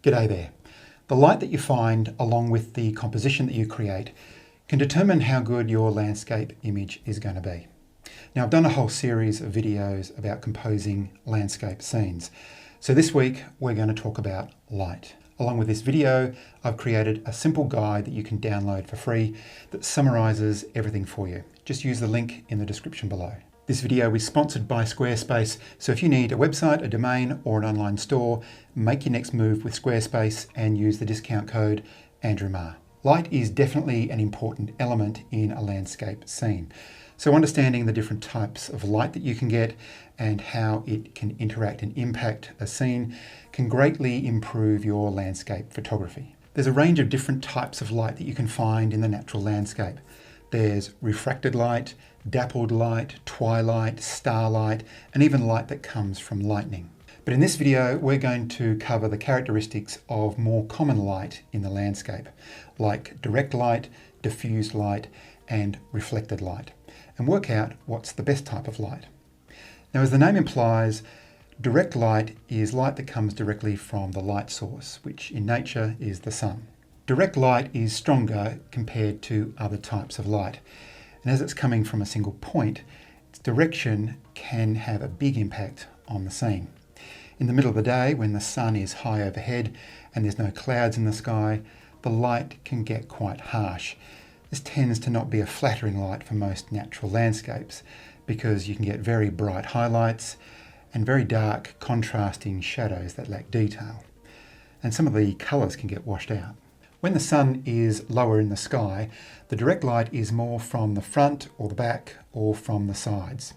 G'day there. The light that you find along with the composition that you create can determine how good your landscape image is going to be. Now, I've done a whole series of videos about composing landscape scenes. So this week we're going to talk about light. Along with this video, I've created a simple guide that you can download for free that summarizes everything for you. Just use the link in the description below. This video is sponsored by Squarespace, so if you need a website, a domain, or an online store, make your next move with Squarespace and use the discount code Andrew Marr. Light is definitely an important element in a landscape scene. So understanding the different types of light that you can get and how it can interact and impact a scene can greatly improve your landscape photography. There's a range of different types of light that you can find in the natural landscape. There's refracted light, dappled light, twilight, starlight, and even light that comes from lightning. But in this video, we're going to cover the characteristics of more common light in the landscape, like direct light, diffused light, and reflected light, and work out what's the best type of light. Now, as the name implies, direct light is light that comes directly from the light source, which in nature is the sun. Direct light is stronger compared to other types of light, and as it's coming from a single point, its direction can have a big impact on the scene. In the middle of the day, when the sun is high overhead and there's no clouds in the sky, the light can get quite harsh. This tends to not be a flattering light for most natural landscapes because you can get very bright highlights and very dark contrasting shadows that lack detail. And some of the colours can get washed out. When the sun is lower in the sky, the direct light is more from the front or the back or from the sides.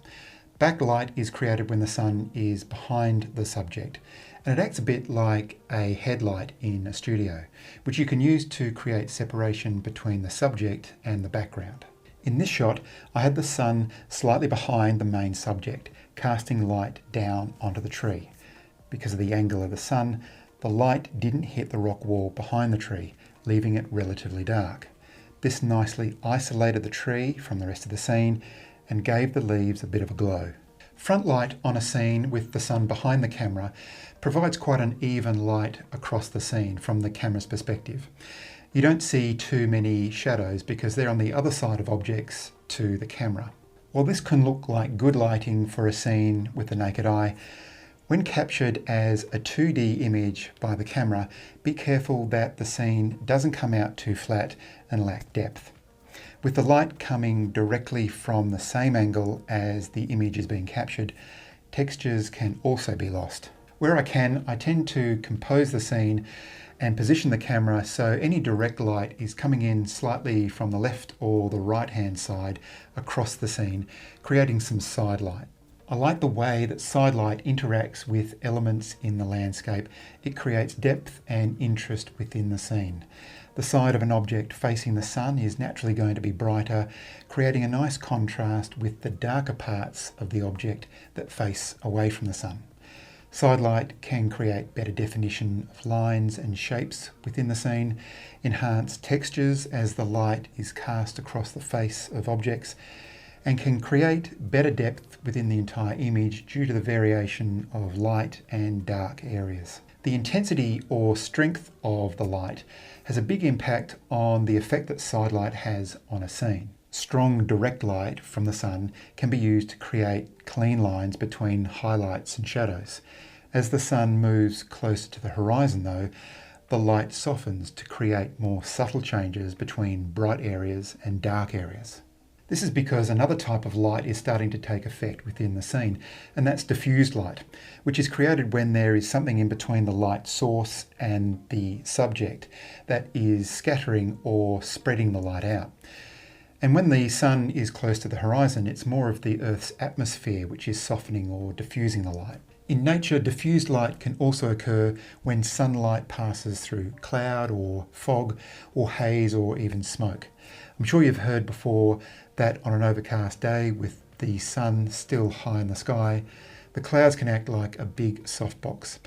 Backlight is created when the sun is behind the subject, and it acts a bit like a headlight in a studio, which you can use to create separation between the subject and the background. In this shot, I had the sun slightly behind the main subject, casting light down onto the tree. Because of the angle of the sun, the light didn't hit the rock wall behind the tree, leaving it relatively dark. This nicely isolated the tree from the rest of the scene and gave the leaves a bit of a glow. Front light on a scene with the sun behind the camera provides quite an even light across the scene from the camera's perspective. You don't see too many shadows because they're on the other side of objects to the camera. While this can look like good lighting for a scene with the naked eye, when captured as a 2D image by the camera, be careful that the scene doesn't come out too flat and lack depth. With the light coming directly from the same angle as the image is being captured, textures can also be lost. Where I can, I tend to compose the scene and position the camera so any direct light is coming in slightly from the left or the right-hand side across the scene, creating some side light. I like the way that side light interacts with elements in the landscape. It creates depth and interest within the scene. The side of an object facing the sun is naturally going to be brighter, creating a nice contrast with the darker parts of the object that face away from the sun. Side light can create better definition of lines and shapes within the scene, enhance textures as the light is cast across the face of objects, and can create better depth within the entire image due to the variation of light and dark areas. The intensity or strength of the light has a big impact on the effect that side light has on a scene. Strong direct light from the sun can be used to create clean lines between highlights and shadows. As the sun moves closer to the horizon though, the light softens to create more subtle changes between bright areas and dark areas. This is because another type of light is starting to take effect within the scene, and that's diffused light, which is created when there is something in between the light source and the subject that is scattering or spreading the light out. And when the sun is close to the horizon, it's more of the Earth's atmosphere which is softening or diffusing the light. In nature, diffused light can also occur when sunlight passes through cloud or fog or haze or even smoke. I'm sure you've heard before that on an overcast day with the sun still high in the sky, the clouds can act like a big softbox.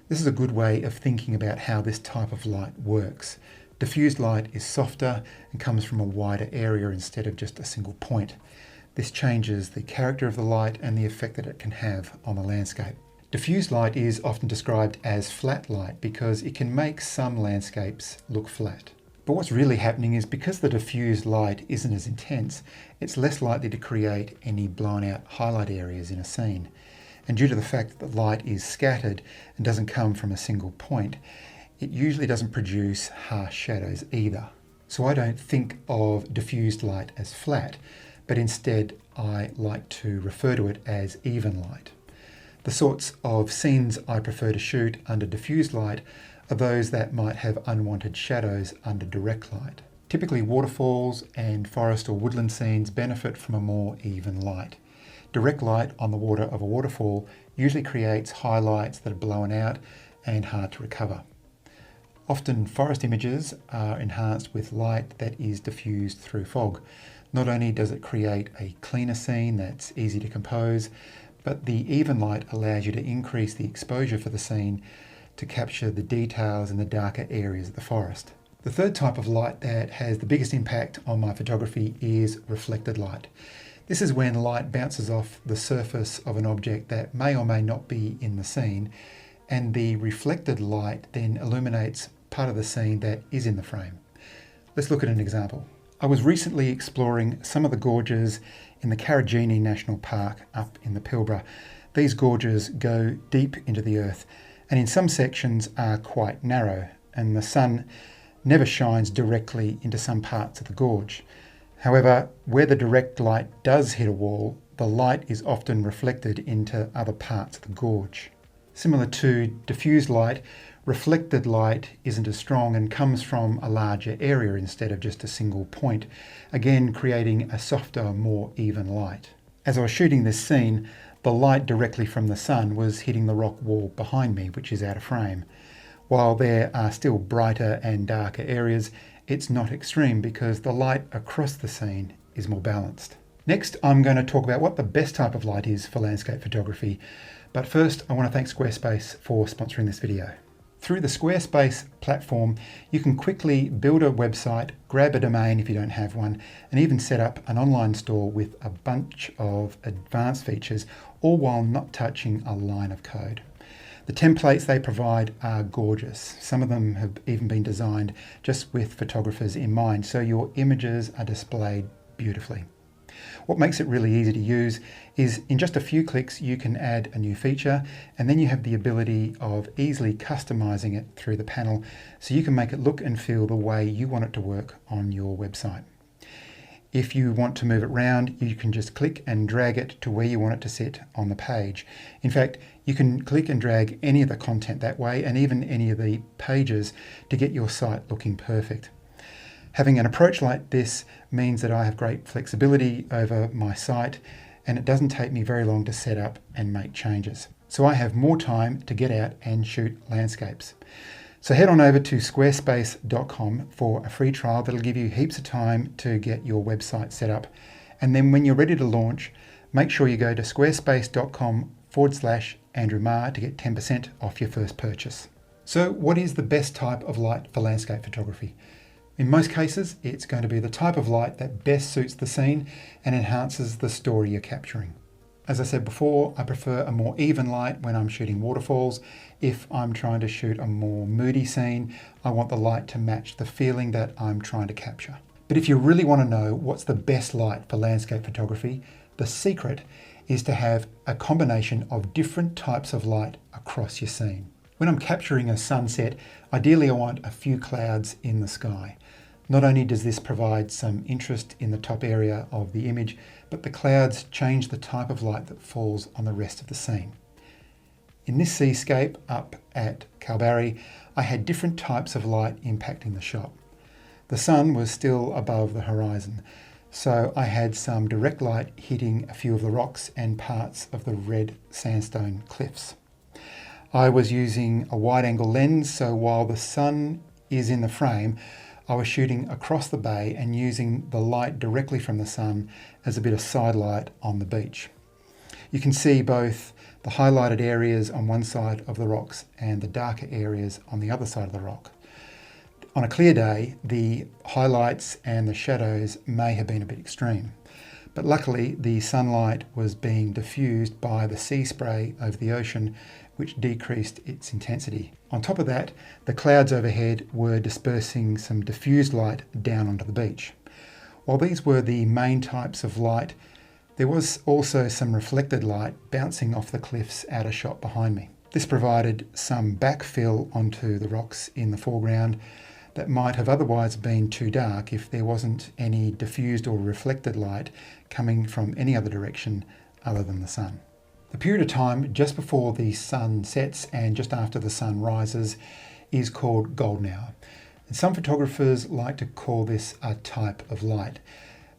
This is a good way of thinking about how this type of light works. Diffused light is softer and comes from a wider area instead of just a single point. This changes the character of the light and the effect that it can have on the landscape. Diffused light is often described as flat light because it can make some landscapes look flat. But what's really happening is because the diffused light isn't as intense, it's less likely to create any blown out highlight areas in a scene. And due to the fact that the light is scattered and doesn't come from a single point, it usually doesn't produce harsh shadows either. So I don't think of diffused light as flat, but instead I like to refer to it as even light. The sorts of scenes I prefer to shoot under diffused light are those that might have unwanted shadows under direct light. Typically waterfalls and forest or woodland scenes benefit from a more even light. Direct light on the water of a waterfall usually creates highlights that are blown out and hard to recover. Often forest images are enhanced with light that is diffused through fog. Not only does it create a cleaner scene that's easy to compose, but the even light allows you to increase the exposure for the scene to capture the details in the darker areas of the forest. The third type of light that has the biggest impact on my photography is reflected light. This is when light bounces off the surface of an object that may or may not be in the scene, and the reflected light then illuminates part of the scene that is in the frame. Let's look at an example. I was recently exploring some of the gorges in the Karijini National Park up in the Pilbara. These gorges go deep into the earth and in some sections are quite narrow, and the sun never shines directly into some parts of the gorge. However, where the direct light does hit a wall, the light is often reflected into other parts of the gorge. Similar to diffused light, reflected light isn't as strong and comes from a larger area instead of just a single point, again creating a softer, more even light. As I was shooting this scene, the light directly from the sun was hitting the rock wall behind me, which is out of frame. While there are still brighter and darker areas, it's not extreme because the light across the scene is more balanced. Next, I'm going to talk about what the best type of light is for landscape photography. But first, I want to thank Squarespace for sponsoring this video. Through the Squarespace platform, you can quickly build a website, grab a domain if you don't have one, and even set up an online store with a bunch of advanced features, all while not touching a line of code. The templates they provide are gorgeous. Some of them have even been designed just with photographers in mind, so your images are displayed beautifully. What makes it really easy to use is in just a few clicks you can add a new feature, and then you have the ability of easily customizing it through the panel so you can make it look and feel the way you want it to work on your website. If you want to move it around, you can just click and drag it to where you want it to sit on the page. In fact, you can click and drag any of the content that way, and even any of the pages, to get your site looking perfect. Having an approach like this means that I have great flexibility over my site, and it doesn't take me very long to set up and make changes. So I have more time to get out and shoot landscapes. So head on over to squarespace.com for a free trial that'll give you heaps of time to get your website set up. And then when you're ready to launch, make sure you go to squarespace.com/Andrew Marr to get 10% off your first purchase. So what is the best type of light for landscape photography? In most cases, it's going to be the type of light that best suits the scene and enhances the story you're capturing. As I said before, I prefer a more even light when I'm shooting waterfalls. If I'm trying to shoot a more moody scene, I want the light to match the feeling that I'm trying to capture. But if you really want to know what's the best light for landscape photography, the secret is to have a combination of different types of light across your scene. When I'm capturing a sunset, ideally I want a few clouds in the sky. Not only does this provide some interest in the top area of the image, but the clouds change the type of light that falls on the rest of the scene. In this seascape up at Kalbarri, I had different types of light impacting the shot. The sun was still above the horizon, so I had some direct light hitting a few of the rocks and parts of the red sandstone cliffs. I was using a wide-angle lens, so while the sun is in the frame, I was shooting across the bay and using the light directly from the sun as a bit of side light on the beach. You can see both the highlighted areas on one side of the rocks and the darker areas on the other side of the rock. On a clear day, the highlights and the shadows may have been a bit extreme, But luckily, the sunlight was being diffused by the sea spray over the ocean, which decreased its intensity. On top of that, the clouds overhead were dispersing some diffused light down onto the beach. While these were the main types of light, there was also some reflected light bouncing off the cliff's outer shot behind me. This provided some backfill onto the rocks in the foreground that might have otherwise been too dark if there wasn't any diffused or reflected light coming from any other direction other than the sun. The period of time just before the sun sets and just after the sun rises is called golden hour. And some photographers like to call this a type of light,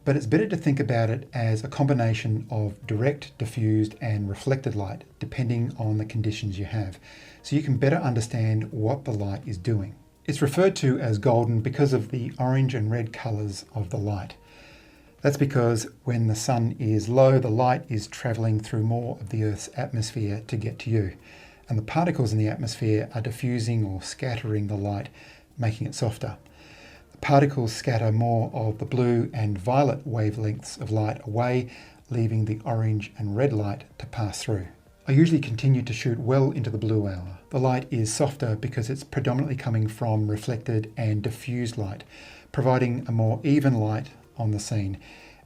but it's better to think about it as a combination of direct, diffused and reflected light depending on the conditions you have, so you can better understand what the light is doing. It's referred to as golden because of the orange and red colours of the light. That's because when the sun is low, the light is travelling through more of the Earth's atmosphere to get to you, and the particles in the atmosphere are diffusing or scattering the light, making it softer. The particles scatter more of the blue and violet wavelengths of light away, leaving the orange and red light to pass through. I usually continue to shoot well into the blue hour. The light is softer because it's predominantly coming from reflected and diffused light, providing a more even light on the scene,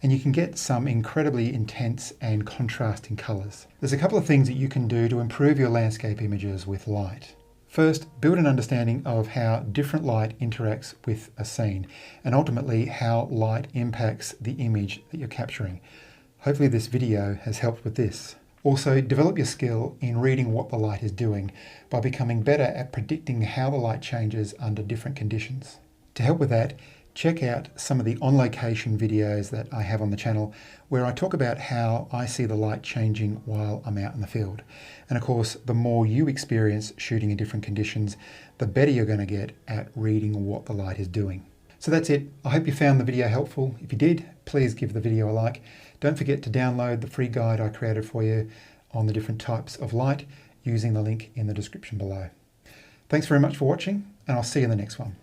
and you can get some incredibly intense and contrasting colours. There's a couple of things that you can do to improve your landscape images with light. First, build an understanding of how different light interacts with a scene, and ultimately how light impacts the image that you're capturing. Hopefully this video has helped with this. Also, develop your skill in reading what the light is doing by becoming better at predicting how the light changes under different conditions. To help with that, check out some of the on-location videos that I have on the channel where I talk about how I see the light changing while I'm out in the field. And of course, the more you experience shooting in different conditions, the better you're going to get at reading what the light is doing. So that's it. I hope you found the video helpful. If you did, please give the video a like. Don't forget to download the free guide I created for you on the different types of light using the link in the description below. Thanks very much for watching, and I'll see you in the next one.